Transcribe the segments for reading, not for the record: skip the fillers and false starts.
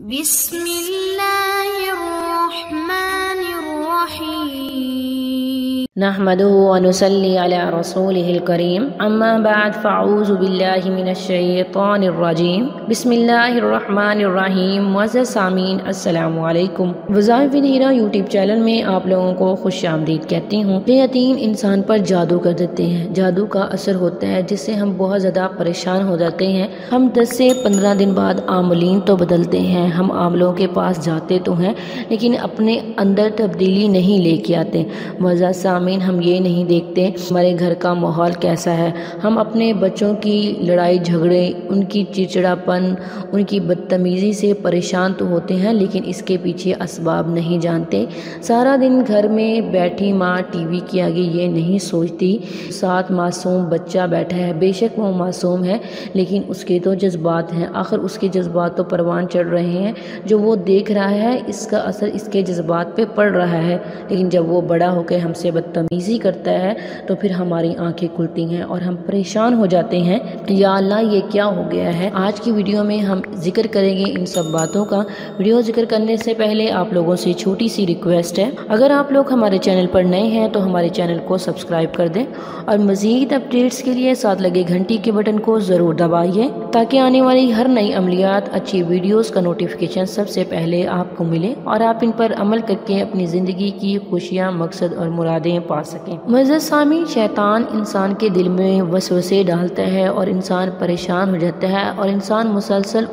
بسم اللہ الرحمن الرحیم نحمده ونصلي على رسوله الكريم اما بعد فاعوذ باللہ من الشیطان الرجیم بسم اللہ الرحمن الرحیم معزز سامعین السلام علیکم۔ وظائف ود ہیرا یوٹیوب چینل میں آپ لوگوں کو خوش آمدید کہتی ہوں۔ شیاطین انسان پر جادو کر دیتے ہیں، جادو کا اثر ہوتا ہے جس سے ہم بہت زیادہ پریشان ہو جاتے ہیں۔ ہم 10 سے 15 دن بعد عاملین تو بدلتے ہیں، ہم عاملوں کے پاس جاتے تو ہیں لیکن اپنے اندر تبدیلی نہیں لے کے آتے۔ معزز سامعین، ہم یہ نہیں دیکھتے ہمارے گھر کا ماحول کیسا ہے، ہم اپنے بچوں کی لڑائی جھگڑے، ان کی چڑچڑاپن، ان کی بدتمیزی سے پریشان تو ہوتے ہیں لیکن اس کے پیچھے اسباب نہیں جانتے۔ سارا دن گھر میں بیٹھی ماں ٹی وی کے آگے یہ نہیں سوچتی ساتھ معصوم بچہ بیٹھا ہے، بے شک وہ معصوم ہے لیکن اس کے تو جذبات ہیں، آخر اس کے جذبات تو پروان چڑھ رہے ہیں، جو وہ دیکھ رہا ہے اس کا اثر اس کے جذبات پہ پڑ رہا ہے۔ لیکن جب وہ بڑا ہو کے ہم سے بدتمیزی کرتا ہے تو پھر ہماری آنکھیں کھلتی ہیں اور ہم پریشان ہو جاتے ہیں، یا اللہ یہ کیا ہو گیا ہے۔ آج کی ویڈیو میں ہم ذکر کریں گے ان سب باتوں کا۔ ویڈیو ذکر کرنے سے پہلے آپ لوگوں سے چھوٹی سی ریکویسٹ ہے، اگر آپ لوگ ہمارے چینل پر نئے ہیں تو ہمارے چینل کو سبسکرائب کر دیں اور مزید اپڈیٹس کے لیے ساتھ لگے گھنٹی کے بٹن کو ضرور دبائیے تاکہ آنے والی ہر نئی عملیات، اچھی ویڈیوز کا نوٹیفیکیشن سب سے پہلے آپ کو ملے اور آپ ان پر عمل کر کے اپنی زندگی کی خوشیاں، مقصد اور مرادیں پا سکیں۔ معزز سامعین، شیطان انسان کے دل میں وسوسے ڈالتا ہے اور انسان پریشان ہو جاتا ہے اور انسان مسلسل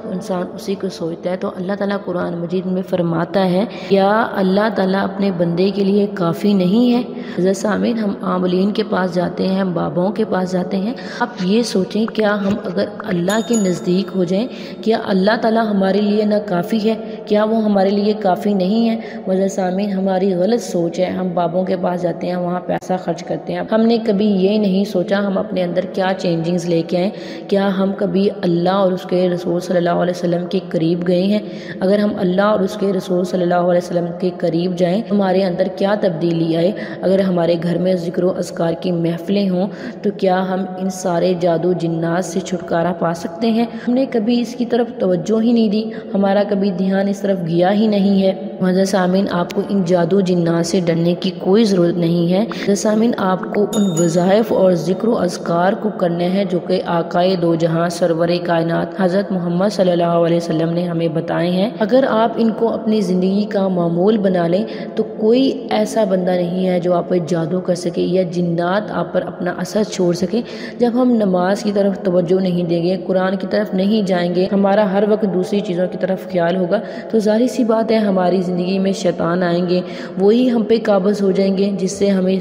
اسی کو سوچتا ہے۔ تو اللہ تعالیٰ قرآن مجید میں فرماتا ہے، کیا اللہ تعالیٰ اپنے بندے کے لیے کافی نہیں ہے؟ معزز سامعین، ہم عاملین کے پاس جاتے ہیں، باباؤں کے پاس جاتے ہیں، آپ یہ سوچیں کیا ہم اگر اللہ کے نزدیک ہو جائیں، کیا اللہ تعالیٰ ہمارے لیے نہ کافی ہے؟ کیا وہ ہمارے لیے کافی نہیں ہے؟ معزز سامعین، ہماری غلط سوچ ہے، ہم بابوں کے پاس جاتے ہیں، وہاں پیسہ خرچ کرتے ہیں، ہم نے کبھی یہ نہیں سوچا ہم اپنے اندر کیا چینجنگز لے کے آئیں۔ کیا ہم کبھی اللہ اور اس کے رسول صلی اللہ علیہ وسلم کے قریب گئے ہیں؟ اگر ہم اللہ اور اس کے رسول صلی اللہ علیہ وسلم کے قریب جائیں، ہمارے اندر کیا تبدیلی آئے؟ اگر ہمارے گھر میں ذکر و اذکار کی محفلیں ہوں تو کیا ہم ان سارے جادو جنات سے چھٹکارا پا سکتے ہیں؟ ہم نے کبھی اس کی طرف توجہ ہی نہیں دی، ہمارا کبھی دھیان اس طرف گیا ہی نہیں ہے۔ معزز سامعین، آپ کو ان جادو جنات سے ڈرنے کی کوئی ضرورت نہیں ہے۔ معزز سامعین، آپ کو ان وظائف اور ذکر و اذکار کو کرنا ہے جو کہ آقائے دو جہاں سرور کائنات حضرت محمد صلی اللہ علیہ وسلم نے ہمیں بتائے ہیں۔ اگر آپ ان کو اپنی زندگی کا معمول بنا لیں تو کوئی ایسا بندہ نہیں ہے جو آپ پر جادو کر سکے یا جنات آپ پر اپنا اثر چھوڑ سکے۔ جب ہم نماز کی طرف توجہ نہیں دیں گے، قرآن کی طرف نہیں جائیں گے، ہمارا ہر وقت دوسری چیزوں کی طرف خیال ہوگا تو ظاہر سی بات ہے ہماری زندگی میں شیطان آئیں گے، وہی ہم پہ قابض ہو جائیں گے، جس سے ہمیں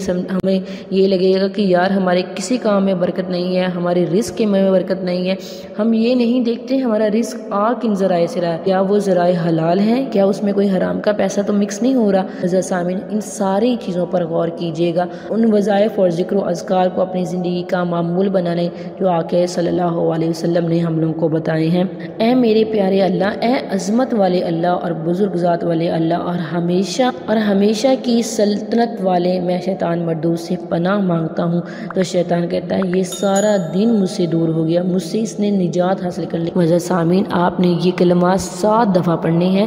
یہ لگے گا کہ یار ہمارے کسی کام میں برکت نہیں ہے، ہمارے رزق میں برکت نہیں ہے۔ ہم یہ نہیں دیکھتے ہمارا رزق کن ذرائع سے رہا ہے، کیا وہ ذرائع حلال ہیں، کیا اس میں کوئی حرام کا پیسہ تو مکس نہیں ہو رہا۔ معزز سامعین، ان ساری چیزوں پر غور کیجیے گا، ان وظائف اور ذکر و اذکار کو اپنی زندگی کا معمول بنا لیں جو آقا صلی اللہ علیہ وسلم نے ہم لوگوں کو بتائے ہیں۔ اے میرے پیارے اللہ، اے عظمت والے اللہ اور بزرگ ذات والے اللہ اور ہمیشہ کی سلطنت والے، میں شیطان مردود سے پناہ مانگتا ہوں۔ تو شیطان کہتا ہے یہ سارا دن مجھ سے دور ہو گیا، مجھ سے اس نے نجات حاصل کر لی۔ معزز سامعین، آپ نے یہ کلمات 7 دفعہ پڑھنے ہیں،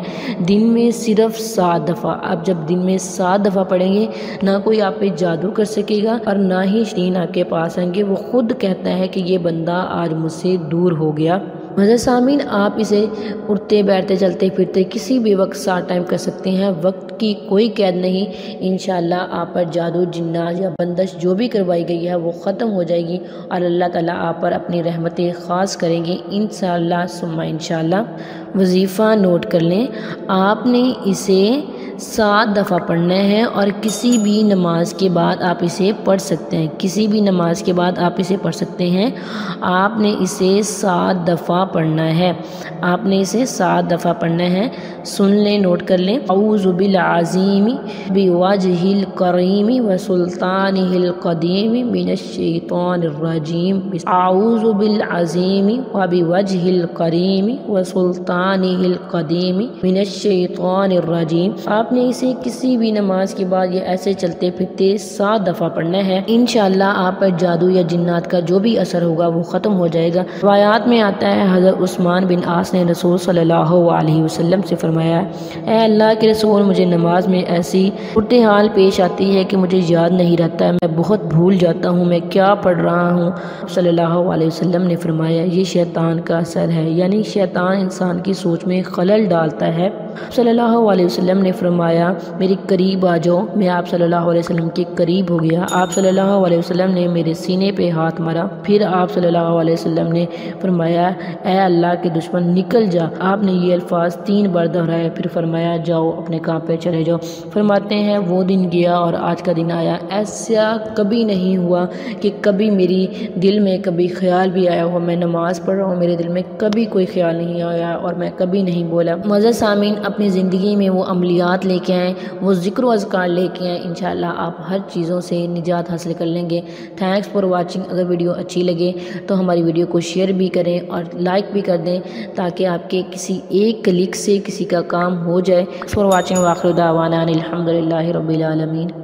دن میں صرف 7 دفعہ۔ آپ جب دن میں 7 دفعہ پڑھیں گے، نہ کوئی آپ پہ جادو کر سکے گا اور نہ ہی شیطان آپ کے پاس آئیں گے، وہ خود کہتا ہے کہ یہ بندہ آج مجھ سے دور ہو گیا۔ معزز سامعین، آپ اسے اٹھتے بیٹھتے چلتے پھرتے کسی بھی وقت 7 ٹائم کر سکتے ہیں، وقت کی کوئی قید نہیں۔ انشاءاللہ آپ پر جادو جنات یا بندش جو بھی کروائی گئی ہے وہ ختم ہو جائے گی اور اللہ تعالیٰ آپ پر اپنی رحمتیں خاص کریں گے انشاءاللہ ثم انشاءاللہ۔ وظیفہ نوٹ کر لیں، آپ نے اسے 7 دفعہ پڑھنا ہے اور کسی بھی نماز کے بعد آپ اسے پڑھ سکتے ہیں، کسی بھی نماز کے بعد آپ اسے پڑھ سکتے ہیں۔ آپ نے اسے 7 دفعہ پڑھنا ہے، آپ نے اسے 7 دفعہ پڑھنا ہے۔ سن لیں، نوٹ کر لیں۔ اعوذ بالعظیم بوجہ الکریم وسلطانہ القدیم من الشیطان الرجیم۔ اعوذ بالعظیم وبوجہ الکریم وسلطانہ القدیم من الشیطان الرجیم۔ آپ آپ نے اسے کسی بھی نماز کے بعد یا ایسے چلتے پھرتے 7 دفعہ پڑھنا ہے۔ انشاءاللہ آپ پر جادو یا جنات کا جو بھی اثر ہوگا وہ ختم ہو جائے گا۔ روایات میں آتا ہے حضرت عثمان بن عاص نے رسول صلی اللہ علیہ وسلم سے فرمایا، اے اللہ کے رسول، مجھے نماز میں ایسی صورتحال پیش آتی ہے کہ مجھے یاد نہیں رہتا، میں بہت بھول جاتا ہوں میں کیا پڑھ رہا ہوں۔ صلی اللہ علیہ وسلم نے فرمایا یہ شیطان کا اثر ہے، یعنی شیطان انسان کی سوچ میں خلل ڈالتا ہے۔ صلی اللہ علیہ وسلم نے فرمایا میرے قریب آ جاؤ۔ میں آپ صلی اللہ علیہ وسلم کے قریب ہو گیا۔ آپ صلی اللہ علیہ وسلم نے میرے سینے پہ ہاتھ مارا، پھر آپ صلی اللہ علیہ وسلم نے فرمایا اے اللہ کے دشمن نکل جا۔ آپ نے یہ الفاظ 3 بار دہرائے، پھر فرمایا جاؤ اپنے کام پہ چلے جاؤ۔ فرماتے ہیں وہ دن گیا اور آج کا دن آیا، ایسا کبھی نہیں ہوا کہ کبھی میری دل میں کبھی خیال بھی آیا ہو میں نماز پڑھ رہا ہوں، میرے دل میں کبھی کوئی خیال نہیں آیا اور میں کبھی نہیں بولا۔ معزز سامعین، اپنی زندگی میں وہ عملیات لے کے آئیں، وہ ذکر و اذکار لے کے آئیں، انشاءاللہ آپ ہر چیزوں سے نجات حاصل کر لیں گے۔ Thanks for watching. اگر ویڈیو اچھی لگے تو ہماری ویڈیو کو شیئر بھی کریں اور لائک بھی کر دیں تاکہ آپ کے کسی ایک کلک سے کسی کا کام ہو جائے۔ فار واچنگ، وآخر دعوانا الحمدللہ رب العالمین۔